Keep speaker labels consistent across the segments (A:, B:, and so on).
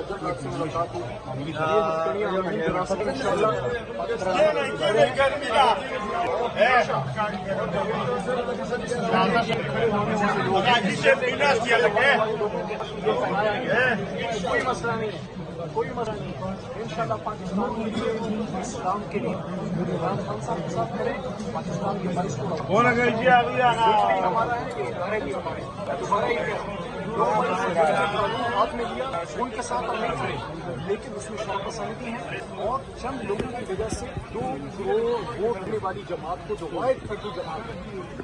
A: جلد آپ سے ملاقات ہو. یہ ہتھکڑیاں ہم ان وراثت ان شاء اللہ کوئی مسئلہ نہیں ہے, کوئی مسئلہ نہیں ہے. انشاءاللہ پاکستان کے لیے, اسلام کے لیے عمران خان صاحب کے ساتھ کریں, پاکستان کے باعث کو ہمارا ہے کہ ادارے بھی ہمارے دوبارہ ہی کہیں جو ہاتھ میں لیا ان کے ساتھ ہم نہیں کھڑے, لیکن اس میں شرط پسندی ہے اور چند لوگوں کی وجہ سے 2 کروڑ ووٹ دینے والی جماعت کو جو وائٹ فرقی جماعت ہے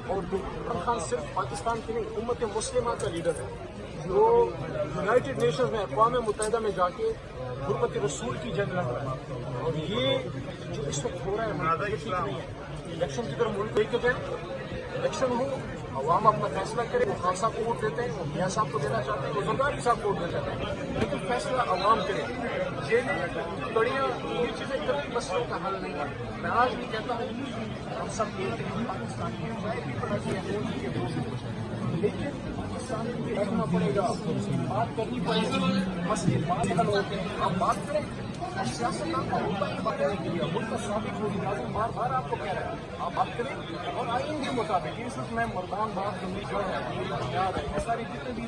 A: اور جو عمران خان صرف پاکستان کی نہیں امت مسلمہ کا لیڈر ہے, جو یونائٹڈ نیشنز میں اقوام متحدہ میں جا کے حرمت رسول کی جنگ لڑ رہا ہے. اور یہ جو اس وقت ہو رہا ہے ٹھیک نہیں ہے. الیکشن کی طرف ملک لے کے جائیں, الیکشن ہو, عوام اپنا فیصلہ کرے. وہ خان صاحب کو ووٹ دیتے ہیں, وہ میاں صاحب کو دینا چاہتے ہیں, وہ زرداری صاحب کو ووٹ دینا چاہتے ہیں, لیکن فیصلہ عوام کرے. جیلیں کڑیاں یہ چیزیں کبھی مسئلوں کا حل نہیں ہے. میں آج بھی کہتا ہوں ہم سب پاکستان کے لیکن پاکستان کو رکھنا پڑے گا, بات کرنی پڑے گی, مسئلے بات حل ہوتے ہیں. آپ بات کریں اور سیاست آپ کا ہوتا ہے بات کرنے کے لیے. ملک کا سابق وزیر اعظم بار بار آپ کو کہہ رہے ہیں آپ بات کریں اور آئین کے مطابق. اس وقت میں مردان بات کرنے جا رہا ہوں, ساری جتنے بھی